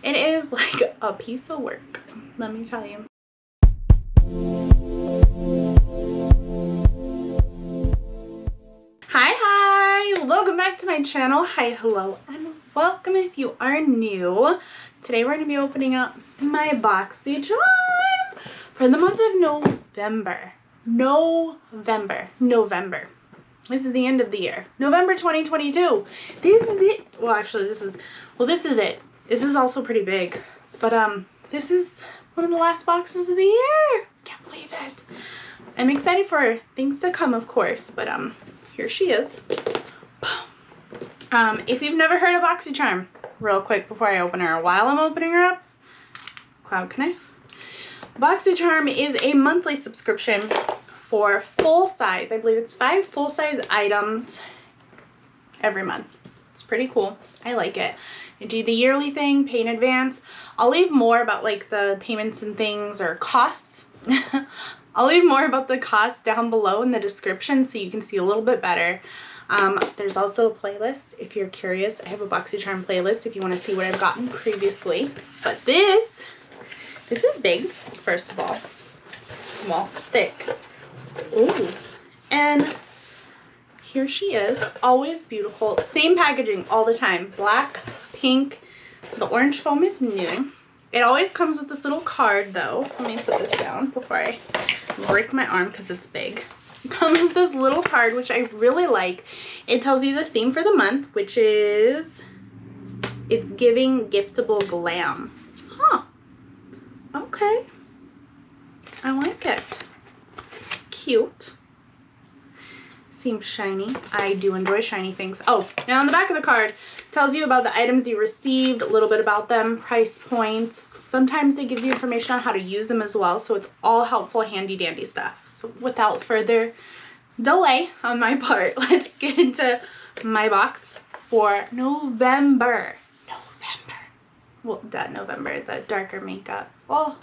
It is like a piece of work, let me tell you. Hi, welcome back to my channel. Hi, hello, and welcome if you are new. Today we're going to be opening up my Boxycharm for the month of November. November. This is the end of the year. November 2022. This is it. Well, actually, this is it. This is also pretty big. But, this is one of the last boxes of the year. Can't believe it. I'm excited for things to come, of course. But, here she is. If you've never heard of Boxycharm, real quick before I open her, while I'm opening her up, cloud knife. Boxycharm is a monthly subscription for full size. I believe it's 5 full-size items every month. It's pretty cool. I like it. I do the yearly thing, pay in advance. I'll leave more about like the payments and things or costs. I'll leave more about the costs down below in the description so you can see a little bit better. There's also a playlist if you're curious. I have a Boxycharm playlist if you want to see what I've gotten previously. But this is big, first of all. Well, thick. Ooh. And here she is, always beautiful. Same packaging all the time. Black, pink. The orange foam is new. It always comes with this little card though. Let me put this down before I break my arm because it's big. It comes with this little card, which I really like. It tells you the theme for the month, which is It's Giving Giftable Glam. Huh. Okay. I like it. Cute. Seems shiny. I do enjoy shiny things. Oh, and on the back of the card tells you about the items you received, a little bit about them, price points. Sometimes it gives you information on how to use them as well, so it's all helpful, handy dandy stuff. So without further delay on my part, let's get into my box for November. Well, November, the darker makeup. Oh,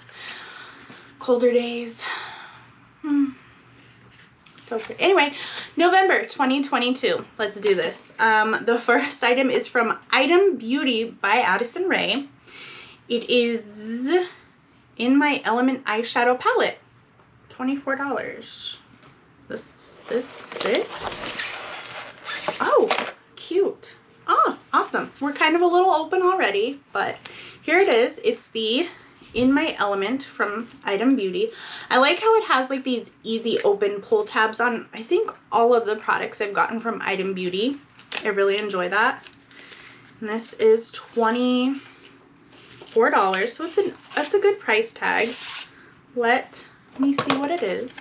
colder days. So pretty. Anyway, November 2022. Let's do this. The first item is from Item Beauty by Addison Rae. It is In My Element eyeshadow palette. $24. This. Oh, cute. Oh, awesome. We're kind of a little open already, but here it is. It's the In My Element from Item Beauty. I like how it has like these easy open pull tabs on, I think, all of the products I've gotten from Item Beauty. I really enjoy that. And this is $24, so that's a good price tag. Let me see what it is.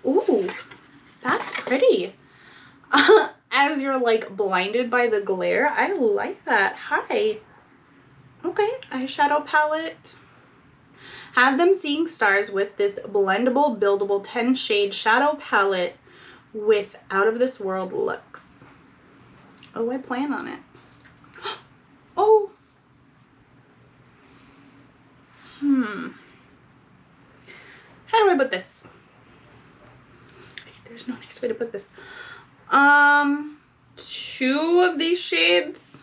Ooh, that's pretty. As you're like blinded by the glare, I like that. Hi. Okay, eyeshadow palette. Have them seeing stars with this blendable, buildable 10 shade shadow palette with out of this world looks. Oh, I plan on it. Oh. How do I put this? There's no nice way to put this. 2 of these shades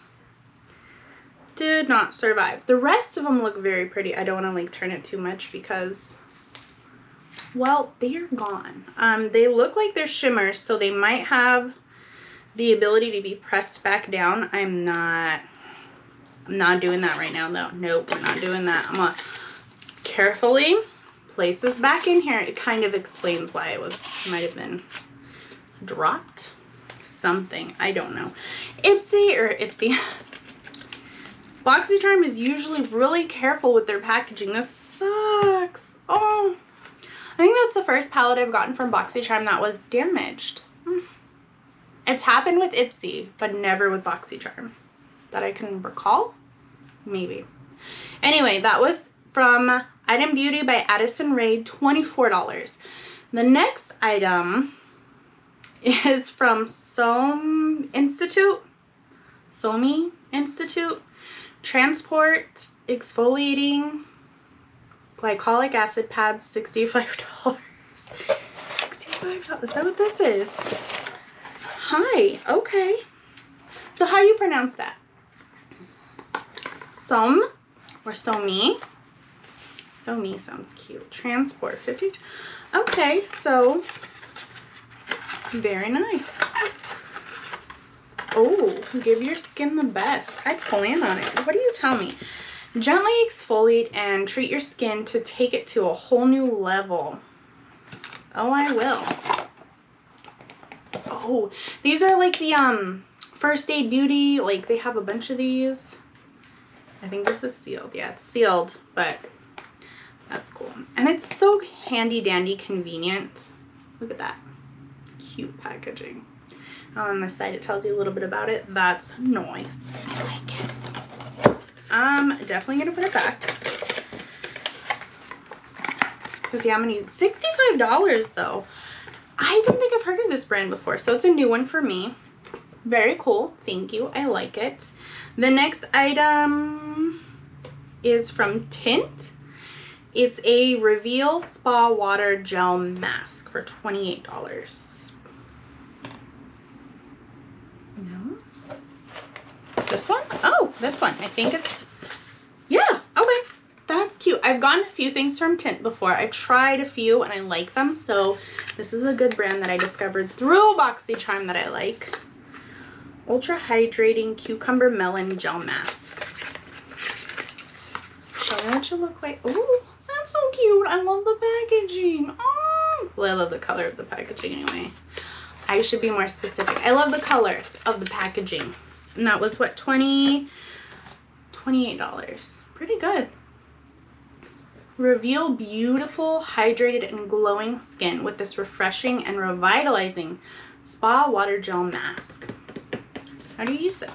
did not survive. The rest of them look very pretty. I don't want to like turn it too much because, well, they are gone. They look like they're shimmers, so they might have the ability to be pressed back down. I'm not doing that right now though. Nope, we're not doing that. I'm gonna carefully place this back in here. It kind of explains why it might have been dropped. Something, I don't know. Ipsy. Boxycharm is usually really careful with their packaging. This sucks. Oh, I think that's the first palette I've gotten from Boxycharm that was damaged. It's happened with Ipsy, but never with Boxycharm that I can recall. Maybe. Anyway, that was from Item Beauty by Addison Rae, $24. The next item is from SOMME Institute. Transport Exfoliating Glycolic Acid Pads, $65. $65. Is that what this is? Hi. Okay. So how do you pronounce that? SOMME or SOMME. SOMME sounds cute. Transport 50. Okay, so very nice. Oh, give your skin the best. I plan on it. What do you tell me? Gently exfoliate and treat your skin to take it to a whole new level. Oh, I will. Oh, these are like the First Aid Beauty. Like, they have a bunch of these. I think this is sealed. Yeah, it's sealed, but that's cool. And it's so handy dandy convenient. Look at that. Cute packaging. On the side, it tells you a little bit about it. That's nice. I like it. I'm definitely going to put it back. Because, yeah, I'm going to use $65 though. I don't think I've heard of this brand before, so it's a new one for me. Very cool. Thank you. I like it. The next item is from Tint. It's a Reveal Spa Water Gel Mask for $28. No? This one? Oh, this one. I think it's... Yeah. Okay. That's cute. I've gotten a few things from Tint before. I've tried a few and I like them. So this is a good brand that I discovered through Boxycharm that I like. Ultra Hydrating Cucumber Melon Gel Mask. Show me what you look like. Oh, that's so cute. I love the packaging. Oh, well, I love the color of the packaging anyway. I should be more specific. I love the color of the packaging. And that was what, $28. Pretty good. Reveal beautiful, hydrated, and glowing skin with this refreshing and revitalizing spa water gel mask. How do you use it?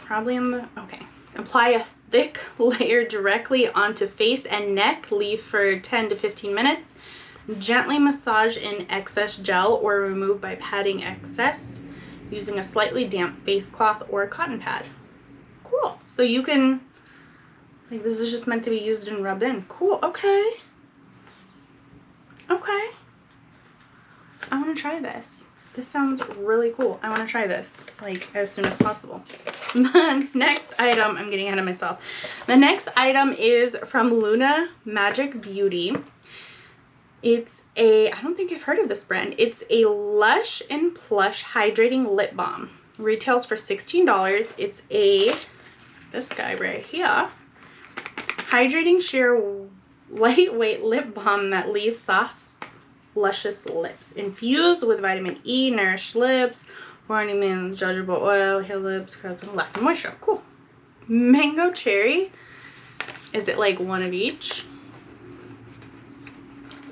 Probably in the... Okay. Apply a thick layer directly onto face and neck. Leave for 10 to 15 minutes. Gently massage in excess gel or remove by patting excess using a slightly damp face cloth or a cotton pad. Cool. So you can... Like, this is just meant to be used and rubbed in. Cool. Okay. Okay. I want to try this. This sounds really cool. I want to try this, like, as soon as possible. The next item, I'm getting ahead of myself. The next item is from Luna Magic Beauty. It's a, I don't think I've heard of this brand. It's a Lush and Plush Hydrating Lip Balm. Retails for $16. It's a, this guy right here. Hydrating sheer lightweight lip balm that leaves soft, luscious lips. Infused with vitamin E, nourished lips, warning means judgeable oil, heal lips, curls, and lack of moisture. Cool. Mango cherry. Is it like one of each?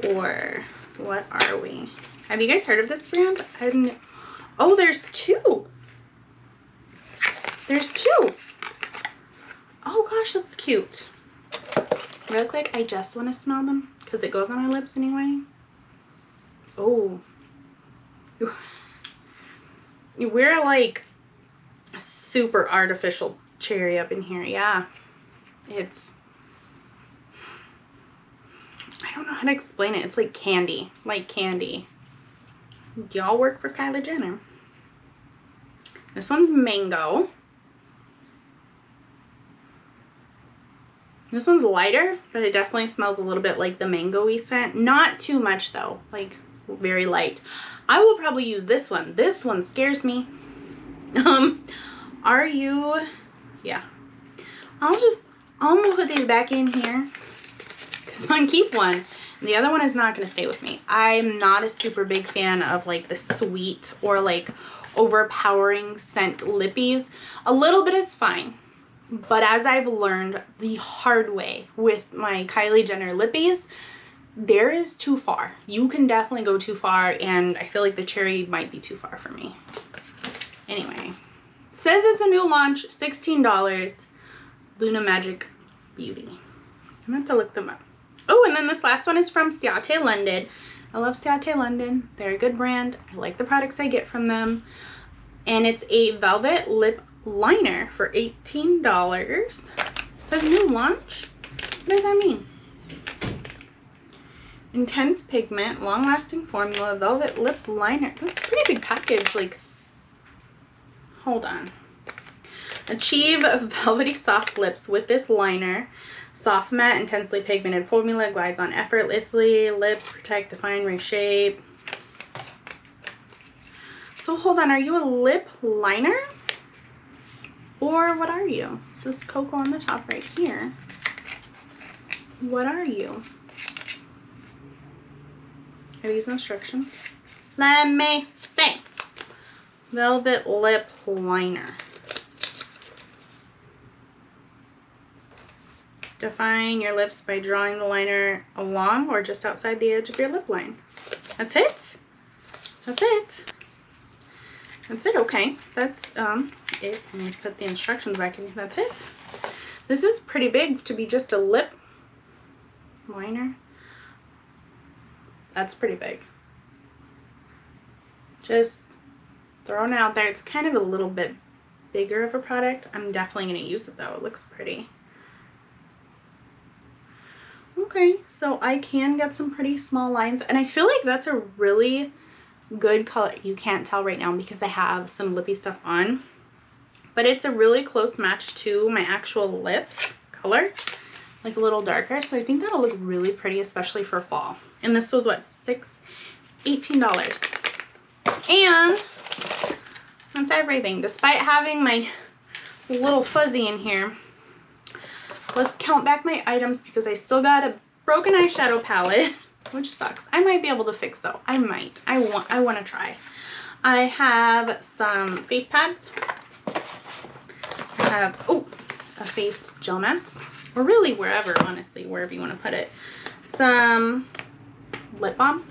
Or what are we? Have you guys heard of this brand? I didn't. Oh, there's two. There's two. Oh gosh, that's cute. Real quick, I just want to smell them because it goes on my lips anyway. Oh. We're like a super artificial cherry up in here. Yeah. It's... I don't know how to explain it. It's like candy. Like candy. Y'all work for Kylie Jenner. This one's mango. This one's lighter, but it definitely smells a little bit like the mango-y scent. Not too much though, like very light. I will probably use this one. This one scares me. Are you... Yeah. I'm gonna put these back in here because I keep one. And the other one is not gonna stay with me. I'm not a super big fan of like the sweet or like overpowering scent lippies. A little bit is fine. But as I've learned the hard way with my Kylie Jenner lippies, there is too far. You can definitely go too far, and I feel like the cherry might be too far for me. Anyway, it says it's a new launch, $16, Luna Magic Beauty. I'm gonna have to look them up. Oh, and then this last one is from Ciate London. I love Ciate London. They're a good brand. I like the products I get from them. And it's a velvet lip liner for $18. It says new launch. What does that mean? Intense pigment, long-lasting formula, velvet lip liner. That's a pretty big package. Like, hold on. Achieve velvety soft lips with this liner. Soft matte, intensely pigmented formula, glides on effortlessly. Lips protect, define, reshape. So hold on, are you a lip liner? Or what are you? So this cocoa on the top right here. What are you? Are these instructions? Let me see. Velvet lip liner. Define your lips by drawing the liner along or just outside the edge of your lip line. That's it? That's it? That's it, okay. That's it. Let me put the instructions back in. That's it. This is pretty big to be just a lip liner. That's pretty big. Just throwing it out there. It's kind of a little bit bigger of a product. I'm definitely going to use it though. It looks pretty. Okay, so I can get some pretty small lines, and I feel like that's a really good color. You can't tell right now because I have some lippy stuff on, but it's a really close match to my actual lips color, like a little darker. So I think that'll look really pretty, especially for fall. And this was what, $18. And that's everything. Despite having my little fuzzy in here, let's count back my items because I still got a broken eyeshadow palette, which sucks. I might be able to fix though. I might. I want to try. I have some face pads. I have, oh, a face gel mask. Or really wherever, honestly, wherever you want to put it. Some lip balm.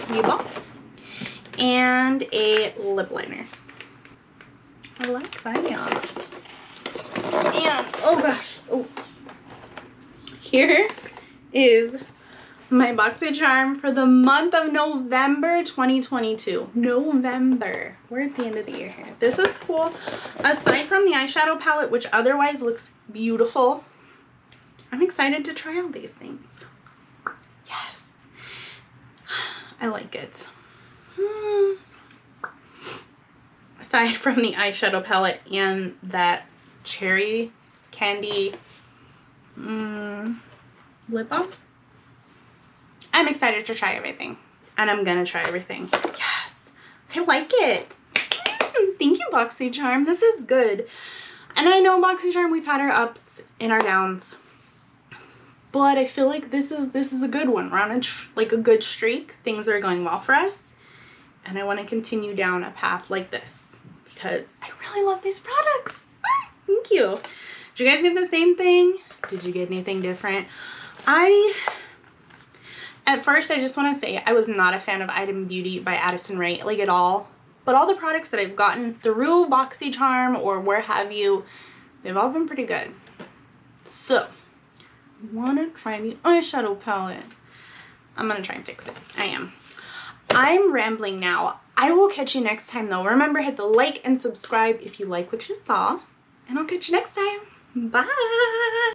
Lip balm. And a lip liner. I like that. And, oh gosh, oh. Here is my Boxycharm for the month of November 2022. November. We're at the end of the year here. This is cool. Aside from the eyeshadow palette, which otherwise looks beautiful, I'm excited to try all these things. Yes. I like it. Aside from the eyeshadow palette and that cherry candy lip balm, I'm excited to try everything, and I'm gonna try everything. Yes, I like it. Thank you, Boxycharm. This is good. And I know Boxycharm, we've had our ups and our downs, but I feel like this is a good one. We're on like a good streak. Things are going well for us, and I want to continue down a path like this because I really love these products. Thank you. Did you guys get the same thing? Did you get anything different? At first, I just want to say I was not a fan of Item Beauty by Addison Rae, like at all. But all the products that I've gotten through Boxycharm or where have you, they've all been pretty good. So, I want to try the eyeshadow palette. I'm going to try and fix it. I am. I'm rambling now. I will catch you next time though. Remember, hit the like and subscribe if you like what you saw. And I'll catch you next time. Bye!